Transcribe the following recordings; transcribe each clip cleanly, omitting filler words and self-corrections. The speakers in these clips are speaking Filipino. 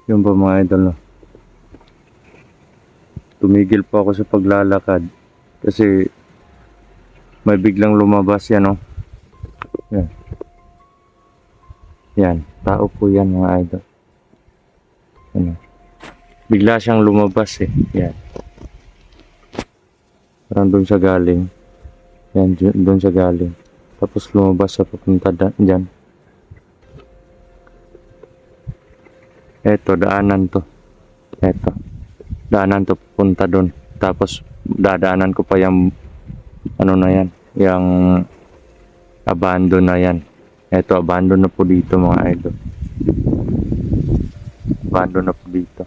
Yun ba mga idol, no? Tumigil po ako sa paglalakad kasi may biglang lumabas yan, no? Yan. Yan. Tao po yan mga idol. Ano? Bigla siyang lumabas eh. Yan. Parang doon siya galing. Yan, doon siya galing. Tapos lumabas siya papunta dyan. Eto, daanan to. Eto. Daanan to punta doon. Tapos dadaanan ko pa yung ano na yan. Yung abandon na yan. Eto, abandon na po dito mga idol. Abandon na po dito.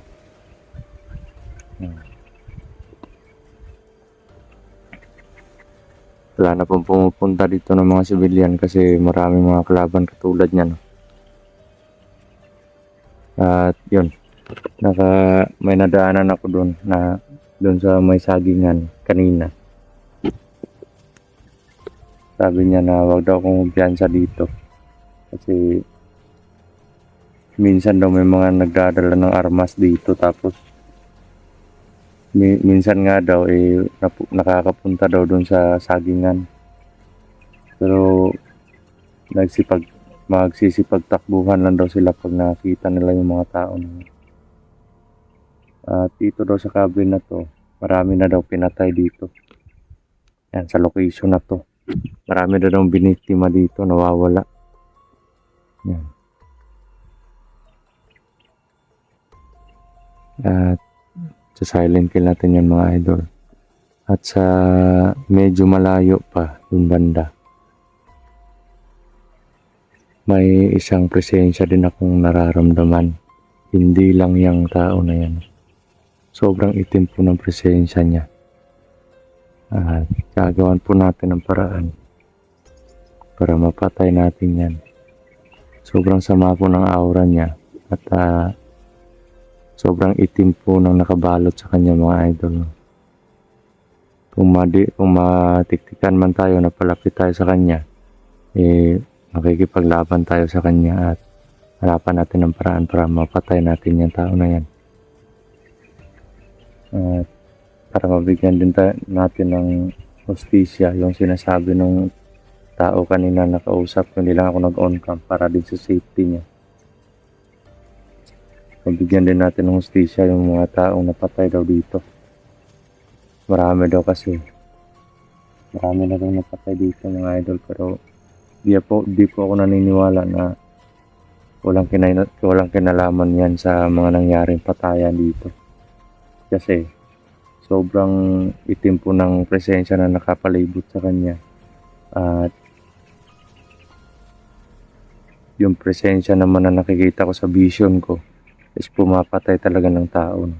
Wala na pong pumupunta dito ng mga civilian kasi maraming mga kalaban katulad niyan. At yun, may nadaanan ako doon sa may sagingan kanina. Sabi niya na wag daw akong kumpiyansa dito kasi minsan daw may mga nagdadala ng armas dito, tapos minsan nga daw nakakapunta daw doon sa sagingan, pero magsisipagtakbuhan lang daw sila pag nakita nila yung mga tao na. At dito daw sa cabin na to, marami na daw pinatay dito. Yan, sa location na to. Marami na daw biniktima dito, nawawala. Yan. At sa silent kill natin yan mga idol. At sa medyo malayo pa, yung banda, may isang presensya din akong nararamdaman. Hindi lang yung tao na yan. Sobrang itim po ng presensya niya. At gagawan po natin ng paraan para mapatay natin yan. Sobrang sama po ng aura niya. At sobrang itim po ng nakabalot sa kanya mga idol. Kung matiktikan man tayo, napalapit tayo sa kanya, makikipaglaban tayo sa kanya at hanapan natin ng paraan para mapatay natin yung tao na yan. At para mabigyan din natin ng hustisya, yung sinasabi ng tao kanina nakausap, hindi lang ako nag-on cam para din sa safety niya. Mabigyan din natin ng hustisya yung mga taong napatay daw dito. Marami daw kasi. Marami na daw napatay dito mga idol, pero di po ako naniniwala na walang kinalaman yan sa mga nangyaring patayan dito. Kasi sobrang itim po ng presensya na nakapalibot sa kanya. At yung presensya naman na nakikita ko sa vision ko is pumapatay talaga ng tao.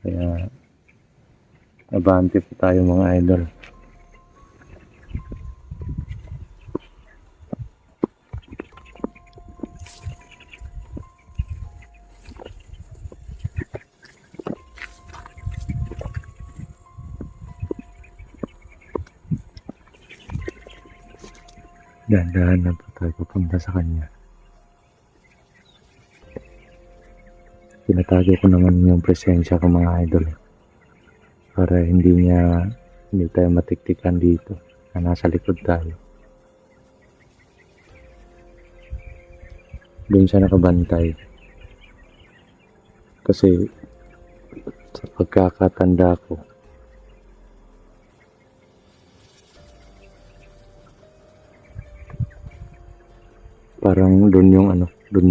Kaya abante po tayo mga idol. Dahan-dahan na po tayo pupunta sa kanya. Tinatago ko naman yung presensya ko mga idol para hindi tayo matiktikan dito na nasa likod tayo. Doon siya nakabantay kasi sa pagkakatanda ko, parang doon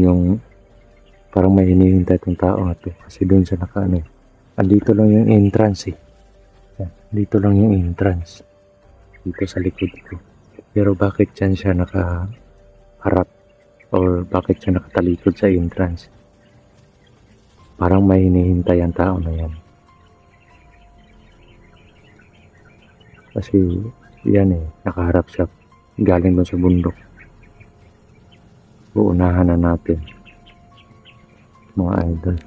yung parang may hinihintay itong tao nga to kasi doon siya andito lang yung entrance eh. Dito lang yung entrance dito sa likod ko, pero bakit dyan siya nakaharap or bakit siya nakatalikod sa entrance? Parang may hinihintay ang tao na yan kasi yan nakaharap siya galing doon sa bundok. Uunahan na natin mga idol.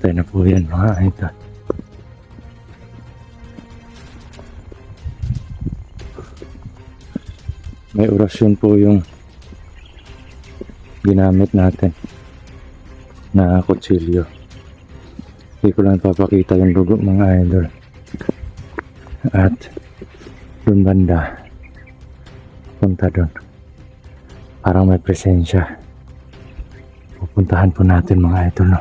Tayo na po yan mga idol. May orasyon po yung ginamit natin na kutsilyo. Hindi ko lang papakita yung dugo mga idol. At yung banda, punta doon. Parang may presensya. Pupuntahan po natin mga idol, no?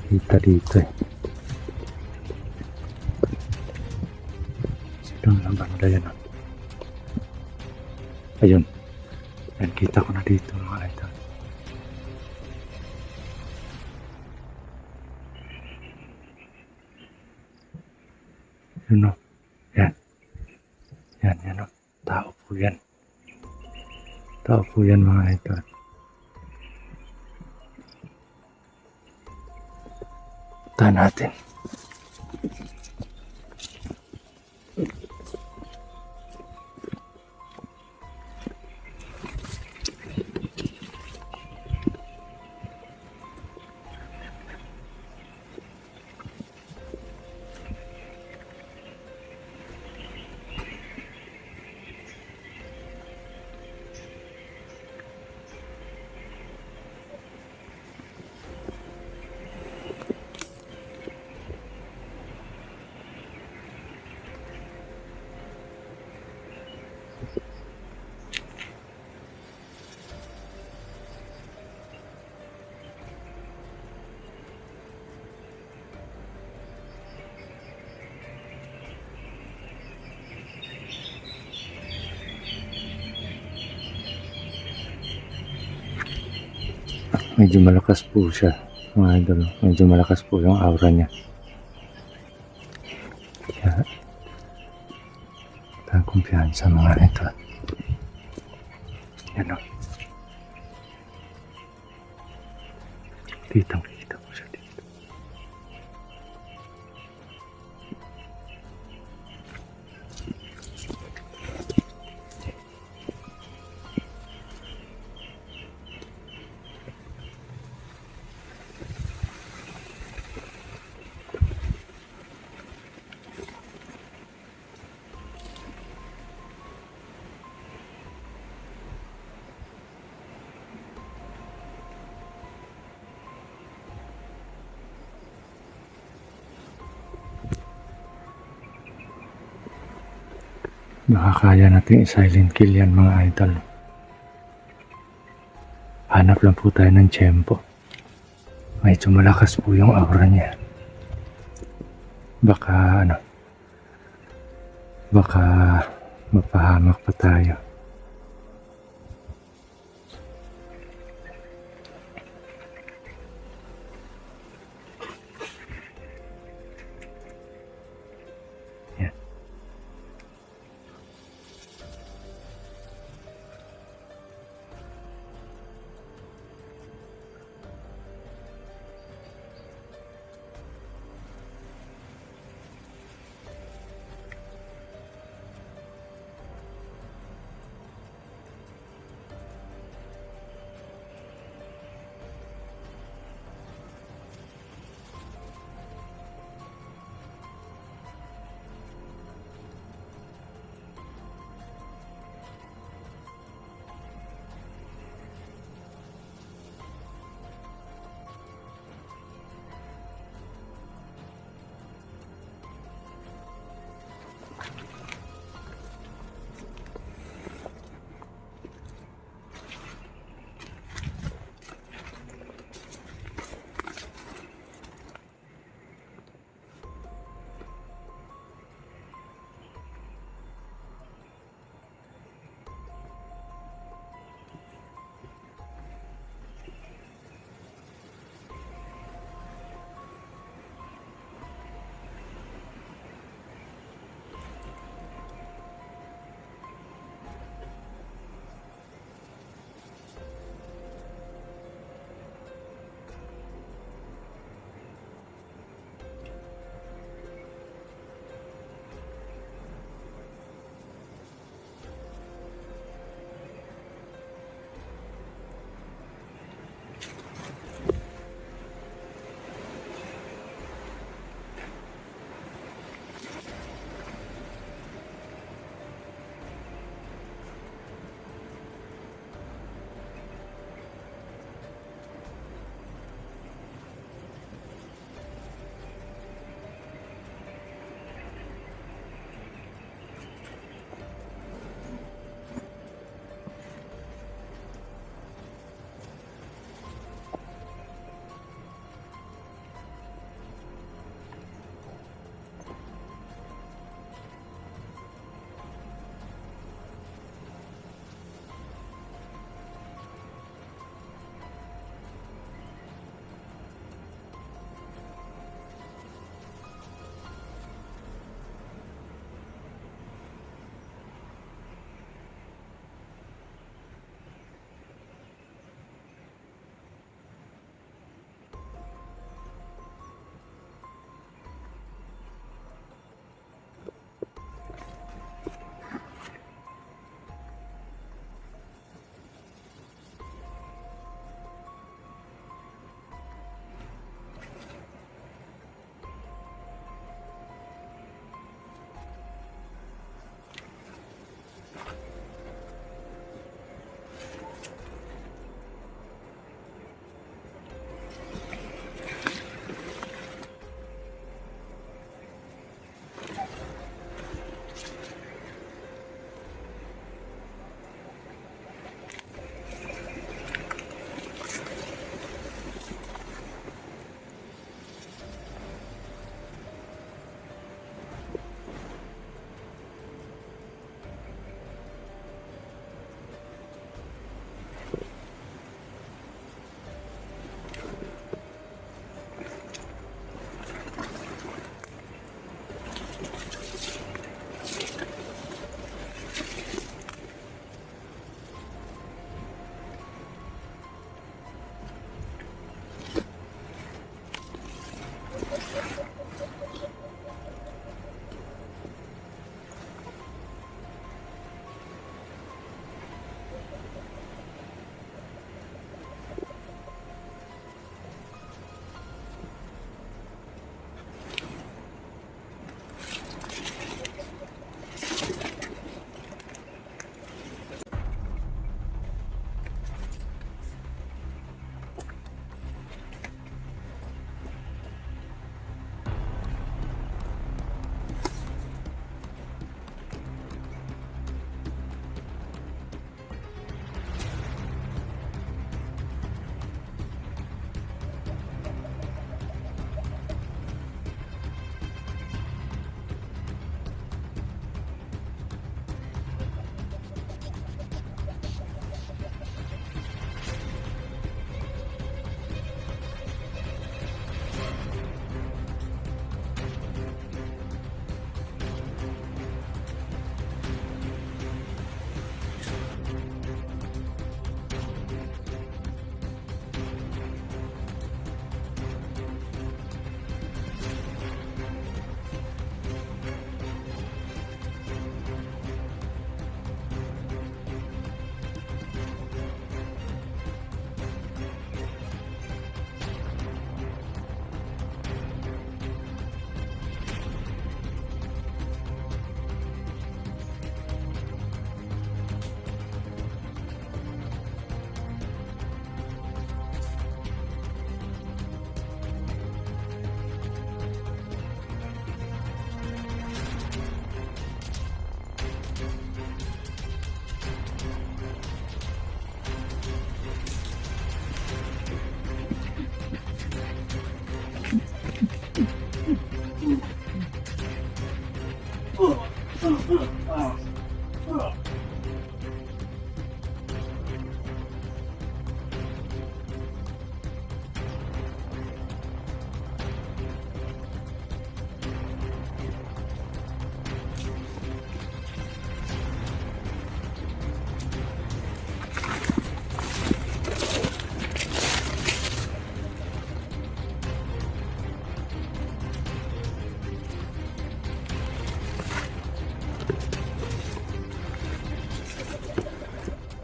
Kita dito eh. Sino ang banda yan? Ayun. Ayun, kita ko na dito mga idol. Yun o. Yan. Yan o. Tao po yan. Tao po yan mga idol. Punta natin. Medyo malakas po siya mga idol. Medyo malakas po yung aura niya. Kaya tayong kumpiyansa mga idol. Yan o. Kitang-kita po siya dito. Makakaya natin i-silent kill yan mga idol. Hanap lang po tayo ng tiyempo. Medyo malakas po yung aura niya. Baka mapahamak pa tayo.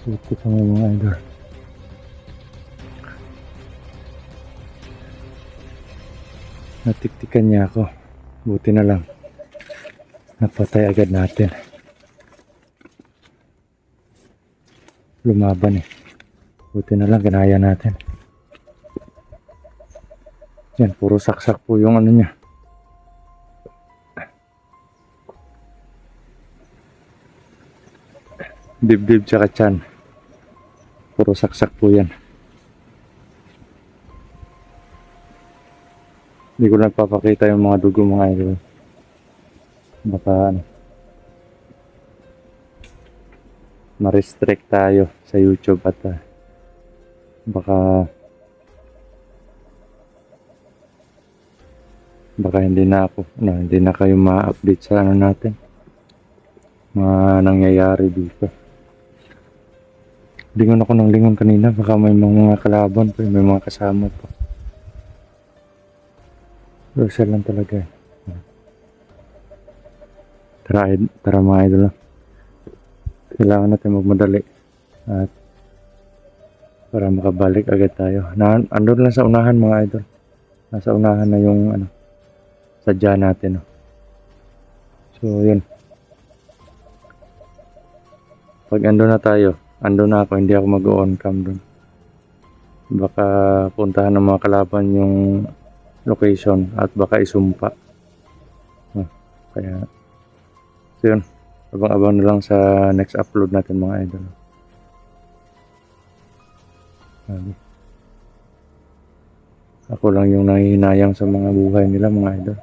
Dito kami mga idol. Natiktikan niya ako. Buti na lang. Napatay agad natin. Lumaban eh. Buti na lang kinaya natin. Yan, puro saksak po yung ano niya. Dibdib tsaka tiyan. Puro saksak po yan. Hindi ko nagpapakita yung mga dugo mga idol. Baka ano, ma-restrict tayo sa YouTube at baka hindi na ako, hindi na kayo ma-update sa ano natin, mga nangyayari dito. Lingon ako ng lingon kanina, baka may mga kalaban pa, may mga kasama pa. Rosal lang talaga eh. Tara mga idol. Kailangan natin magmadali at para makabalik agad tayo. Andun lang sa unahan mga idol. Nasa unahan na yung ano, sadya natin. So yun. Pag andun na tayo, andun na ako, hindi ako mag-on cam dun. Baka puntahan ng mga kalaban yung location at baka isumpa. Kaya so yun, abang-abang na lang sa next upload natin mga idol. Ako lang yung nangihinayang sa mga buhay nila mga idol.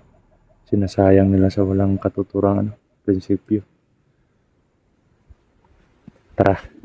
Sinasayang nila sa walang katuturang prinsipyo. Tara.